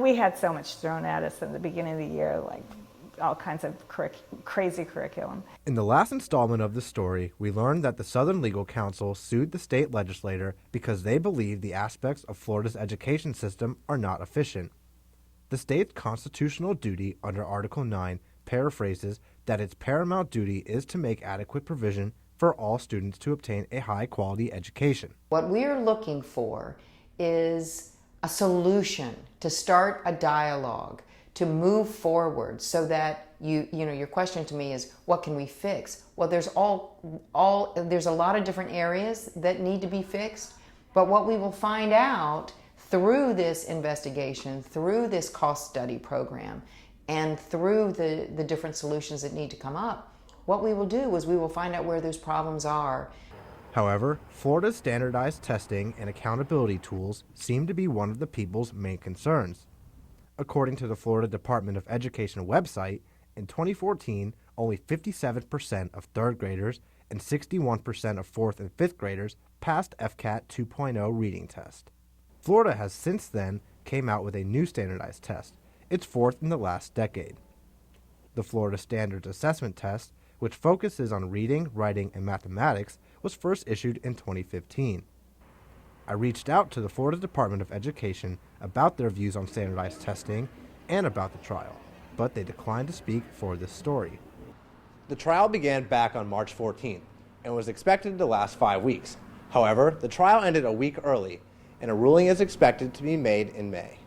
We had so much thrown at us in the beginning of the year, like all kinds of crazy curriculum. In the last installment of the story, we learned that the Southern Legal Council sued the state legislature because they believe the aspects of Florida's education system are not efficient. The state's constitutional duty under Article 9 paraphrases that its paramount duty is to make adequate provision for all students to obtain a high-quality education. What we are looking for is a solution, to start a dialogue, to move forward so that your question to me is, what can we fix? Well, there's there's a lot of different areas that need to be fixed, but what we will find out through this investigation, through this cost study program, and through the different solutions that need to come up, what we will do is we will find out where those problems are. However, Florida's standardized testing and accountability tools seem to be one of the people's main concerns. According to the Florida Department of Education website, in 2014, only 57% of third graders and 61% of fourth and fifth graders passed FCAT 2.0 reading test. Florida has since then came out with a new standardized test, its fourth in the last decade. The Florida Standards Assessment Test, which focuses on reading, writing, and mathematics, was first issued in 2015. I reached out to the Florida Department of Education about their views on standardized testing and about the trial, but they declined to speak for this story. The trial began back on March 14th and was expected to last 5 weeks. However, the trial ended a week early, and a ruling is expected to be made in May.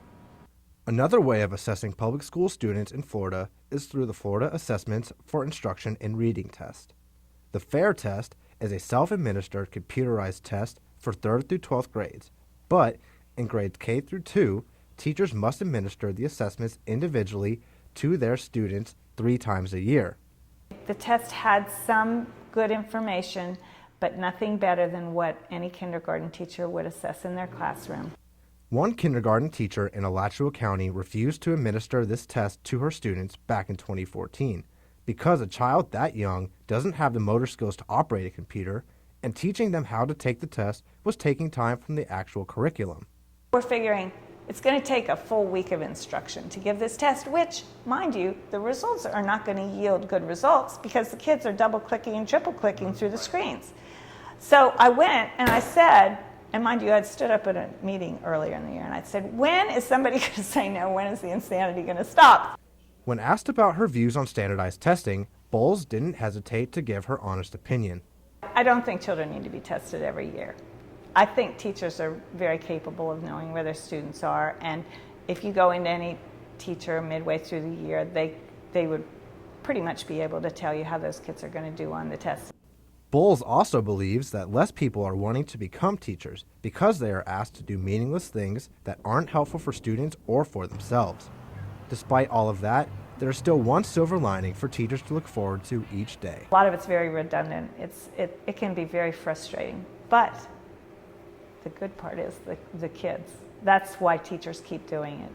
Another way of assessing public school students in Florida is through the Florida Assessments for Instruction in Reading test. The FAIR test is a self-administered computerized test for 3rd through 12th grades, but in grades K through 2, teachers must administer the assessments individually to their students 3 times a year. The test had some good information, but nothing better than what any kindergarten teacher would assess in their classroom. One kindergarten teacher in Alachua County refused to administer this test to her students back in 2014 because a child that young doesn't have the motor skills to operate a computer, and teaching them how to take the test was taking time from the actual curriculum. We're figuring it's going to take a full week of instruction to give this test, which, mind you, the results are not going to yield good results because the kids are double-clicking and triple-clicking through the screens. So I went and I said, and mind you, I'd stood up at a meeting earlier in the year and I said, when is somebody going to say no? When is the insanity going to stop? When asked about her views on standardized testing, Bowles didn't hesitate to give her honest opinion. I don't think children need to be tested every year. I think teachers are very capable of knowing where their students are, and if you go into any teacher midway through the year, they would pretty much be able to tell you how those kids are going to do on the test. Bowles also believes that less people are wanting to become teachers because they are asked to do meaningless things that aren't helpful for students or for themselves. Despite all of that, there is still one silver lining for teachers to look forward to each day. A lot of it's very redundant. It can be very frustrating, but the good part is the kids. That's why teachers keep doing it.